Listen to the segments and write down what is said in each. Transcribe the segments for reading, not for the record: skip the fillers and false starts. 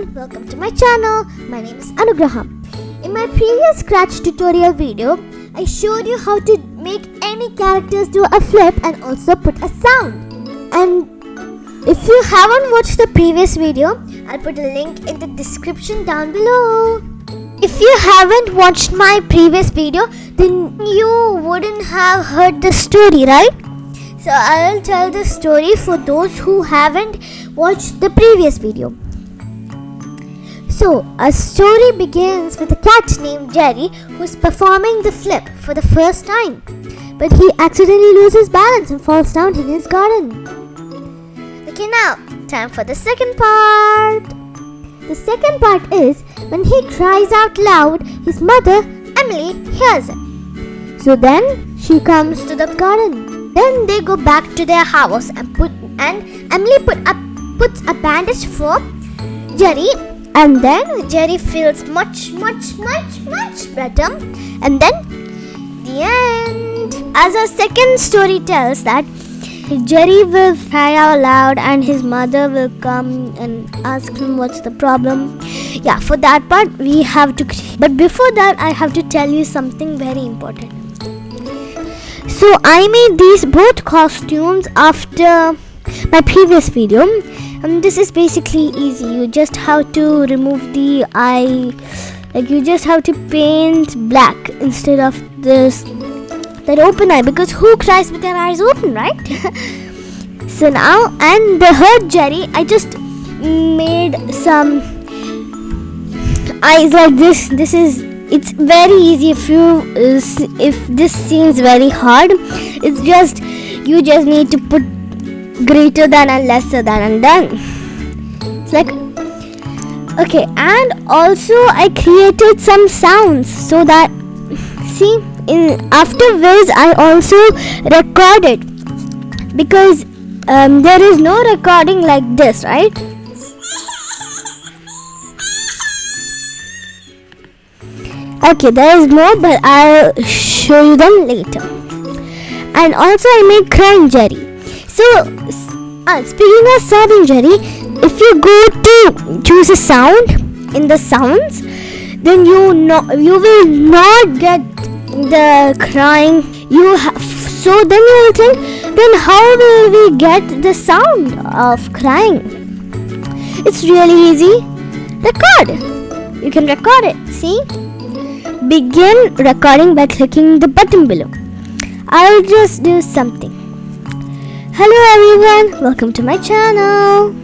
everyone, welcome to my channel. My name is Anugraham. In my previous Scratch tutorial video, I showed you how to make any characters do a flip and also put a sound. And if you haven't watched the previous video, I'll put a link in the description down below. If you haven't watched my previous video, then you wouldn't have heard the story, right? So I'll tell the story for those who haven't watched the previous video. So, our story begins with a cat named Jerry who's performing the flip for the first time. But he accidentally loses balance and falls down in his garden. Okay, now, time for the second part. The second part is when he cries out loud, his mother, Emily, hears him. So then, she comes to the garden. Then they go back to their house and Emily puts a bandage for Jerry, and then Jerry feels much better, and then the end. As our second story tells that Jerry will cry out loud and his mother will come and ask him what's the problem. Yeah, for that part we have to, but before that I have to tell you something very important. So I made these both costumes after my previous video, and this is basically easy. You just have to remove the eye, like you just have to paint black instead of that open eye, because who cries with their eyes open, right? So now, and the hurt Jerry, I just made some eyes like this. It's very easy. If this seems very hard, it's just you just need to put greater than and lesser than, and then it's like okay. And also I created some sounds so that afterwards I also recorded, because there is no recording like this, right? Okay, there is more, but I'll show you them later. And also I made crying Jerry. So, speaking of sounding Jerry, if you go to choose a sound in the sounds, then you will not get the crying. So then you will think, then how will we get the sound of crying? It's really easy. Record. You can record it. See? Begin recording by clicking the button below. I'll just do something. Hello everyone, welcome to my channel.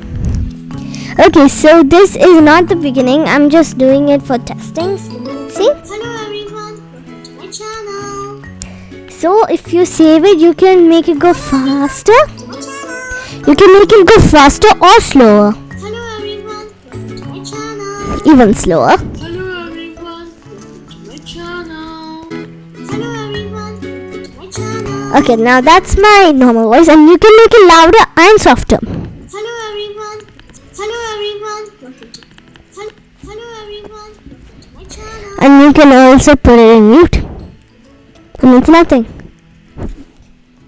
Okay, so this is not the beginning. I'm just doing it for testing. See? Hello everyone, welcome to my channel. So if you save it, you can make it go faster. My channel. You can make it go faster or slower. Hello everyone, welcome to my channel. Even slower. Hello everyone, welcome to my channel. Hello everyone, welcome to my channel. Okay, now that's my normal voice, and you can make it louder and softer. Hello everyone. Hello everyone, welcome to Hello everyone, welcome to my channel. And you can also put it in mute. And it's nothing.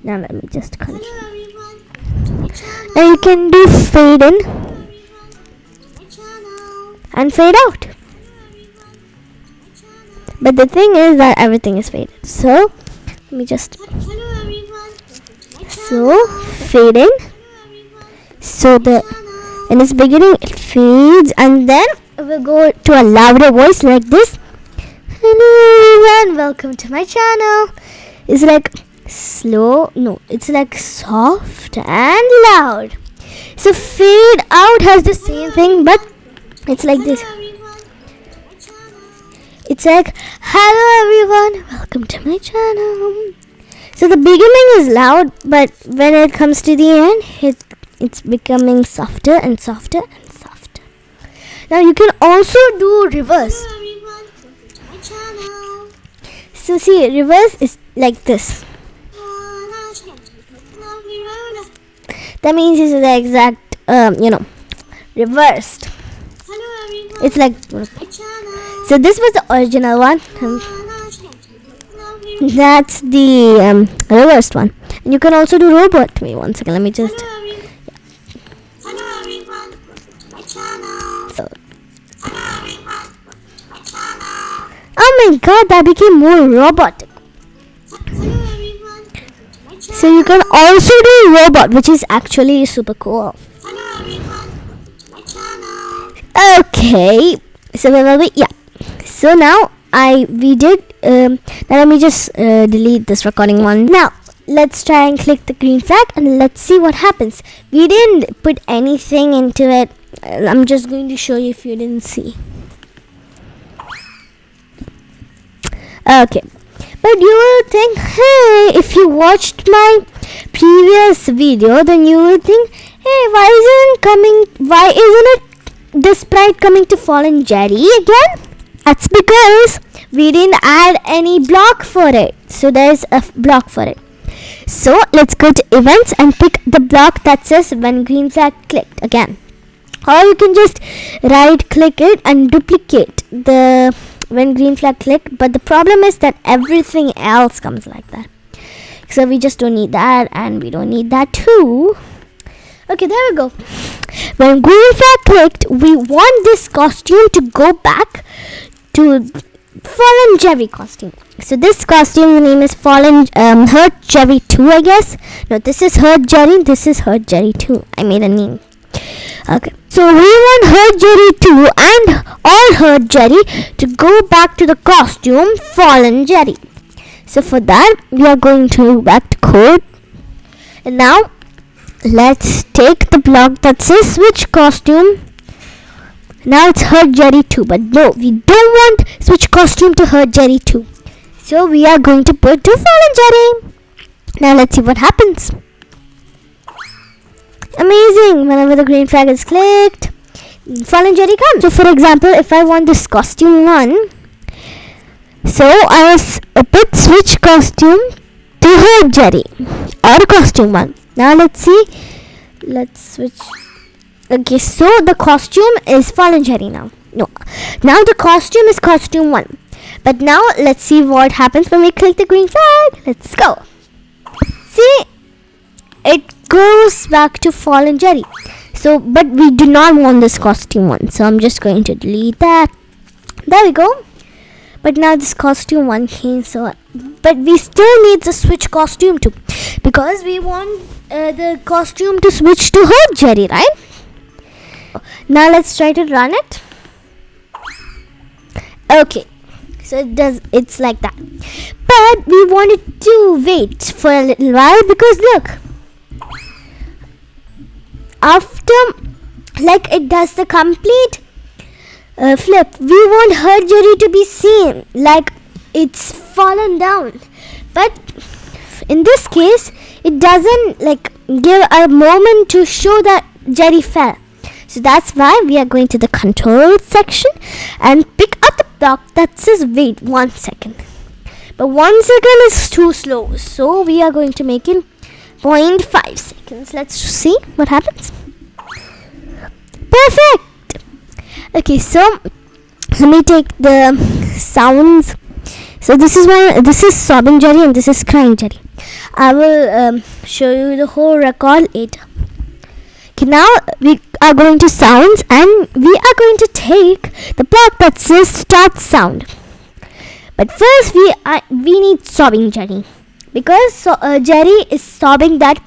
Now let me just continue. Hello everyone, welcome to my channel. Now you can do fade in Hello everyone, welcome to my channel. and fade out. Hello everyone, welcome to my channel. But the thing is that everything is faded. So let me just Hello everyone, welcome to my channel. so fade in. Hello everyone, So in its beginning it fades, and then it will go to a louder voice like this. Hello everyone, welcome to my channel. It's like slow, no, it's like soft and loud. So fade out has the same thing, but it's like this. Hello everyone, welcome to my channel. It's like, hello everyone, welcome to my channel. So the beginning is loud, but when it comes to the end, it's becoming softer and softer and softer. Now you can also do reverse. Hello everyone, welcome to my channel. So see, reverse is like this. That means it's the exact, reversed. Hello everyone, It's like, my channel. so this was the original one. That's the reversed one. And you can also do robot. Wait 1 second, let me just. Hello everyone, welcome to my channel. So my god, that became more robotic. Hello everyone, welcome to my channel. So you can also do robot, which is actually super cool. Hello everyone, welcome to my channel. Okay, so so now we did now let me just delete this recording one. Now let's try and click the green flag and let's see what happens. We didn't put anything into it. I'm just going to show you if you didn't see. Okay, but you will think, hey, if you watched my previous video, then you will think, hey, why isn't it the sprite coming to Fallen Jerry again? That's because we didn't add any block for it. So there's a block for it. So let's go to events and pick the block that says when green flag clicked again. Or you can just right click it and duplicate the when green flag clicked, but the problem is that everything else comes like that. So we just don't need that, and we don't need that too. Okay, there we go. When green flag clicked, we want this costume to go back to Fallen Jerry costume. So this costume, the name is Hurt Jerry 2, I guess. No, this is Hurt Jerry, this is Hurt Jerry 2. I made a name. Okay, so we want Hurt Jerry 2 and all Hurt Jerry to go back to the costume Fallen Jerry. So for that, we are going to go back to code. And now, let's take the block that says switch costume. Now it's Hurt Jerry 2, but no, we don't want switch costume to Hurt Jerry 2. So we are going to put to Fallen Jerry. Now let's see what happens. Amazing! Whenever the green flag is clicked, Fallen Jerry comes. So for example, if I want this costume 1, so I will put switch costume to Hurt Jerry or costume 1. Now let's see. Let's switch. Okay, so the costume is Fallen Jerry now. No, now the costume is costume 1. But now let's see what happens when we click the green flag. Let's go. See, it goes back to Fallen Jerry. So, but we do not want this costume 1. So I'm just going to delete that. There we go. But now this costume 1 came. So, but we still need the switch costume 2 because we want the costume to switch to Hurt Jerry, right? Now let's try to run it. Okay, so it's like that. But we wanted to wait for a little while because look, after like it does the complete flip, we want Hurt Jerry to be seen like it's fallen down. But in this case, it doesn't like give a moment to show that Jerry fell. So that's why we are going to the control section and pick up the block that says wait 1 second. But 1 second is too slow. So we are going to make it 0.5 seconds. Let's see what happens. Perfect. Okay, so let me take the sounds. So this is sobbing Jerry and this is crying Jerry. I will show you the whole record later. Okay, now we are going to sounds and we are going to take the block that says start sound. But first we need sobbing Jerry because Jerry is sobbing that.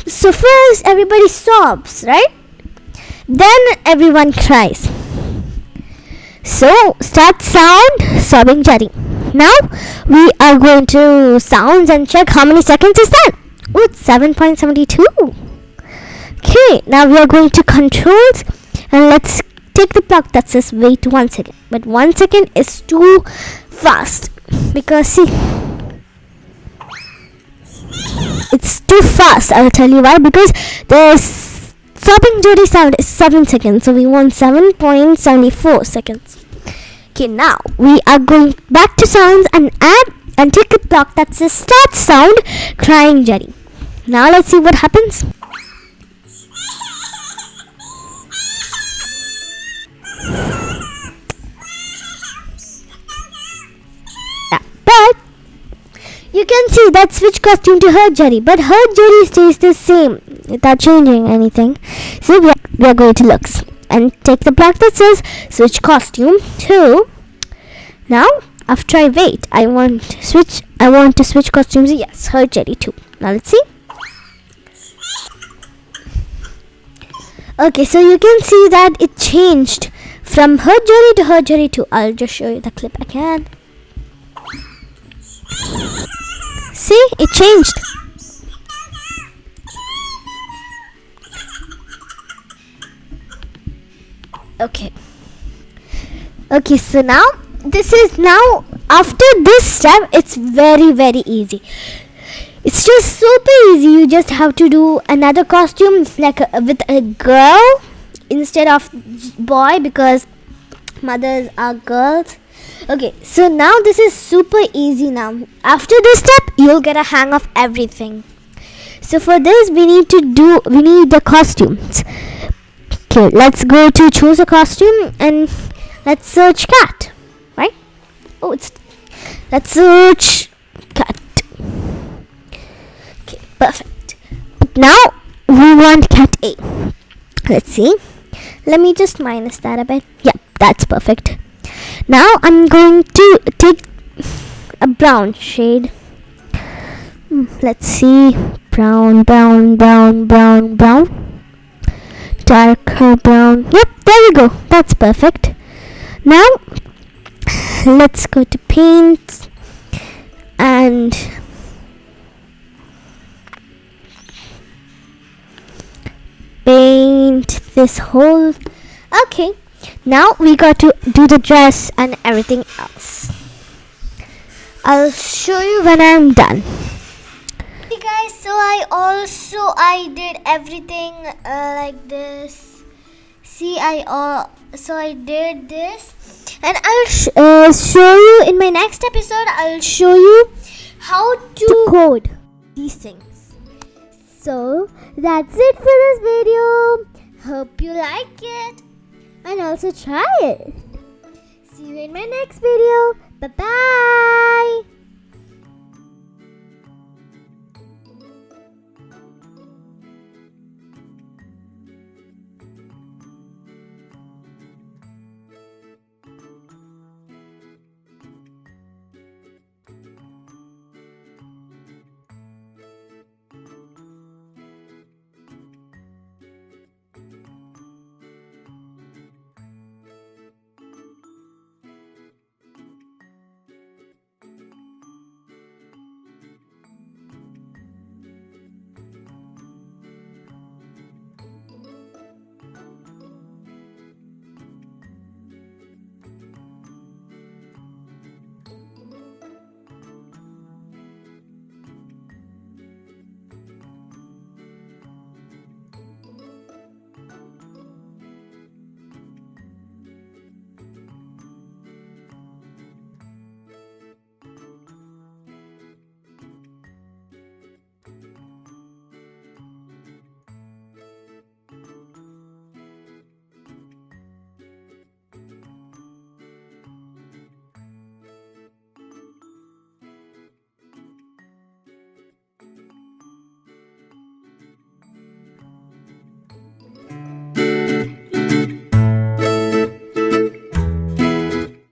So first everybody sobs, right? Then everyone cries. So start sound sobbing Jerry. Now we are going to sounds and check how many seconds is that. Oh, it's 7.72. Okay, now we are going to controls and let's take the block that says wait 1 second. But 1 second is too fast because see, it's too fast. I will tell you why. Because the sobbing Jerry sound is 7 seconds, so we want 7.74 seconds. Okay, now we are going back to sounds and add and take a block that says start sound crying Jerry. Now let's see what happens. But you can see that switch costume to Hurt Jerry, but Hurt Jerry stays the same without changing anything. So we are going to looks and take the block that says switch costume to Now, after I wait, I want to switch costumes. Yes, her Jerry too. Now let's see. Okay, so you can see that it changed from her Jerry to her Jerry too. I'll just show you the clip again. See, it changed. Okay, so now after this step, it's very, very easy. It's just super easy. You just have to do another costume with a girl instead of boy, because mothers are girls. Okay, so now this is super easy. Now after this step, you'll get a hang of everything. So for this, we need the costumes. Okay, let's go to choose a costume and let's search cat. Right? Let's search cat. Okay, perfect. But now we want cat A. Let's see. Let me just minus that a bit. Yeah, that's perfect. Now I'm going to take a brown shade. Let's see. Brown. Darker brown. Yep, there we go. That's perfect. Now let's go to paint and paint this whole. Okay, now we got to do the dress and everything else. I'll show you when I'm done. Hey guys, so I did everything like this. See, I did this, and I'll show you in my next episode. I'll show you how to code these things. So that's it for this video. Hope you like it and also try it. See you in my next video. Bye bye.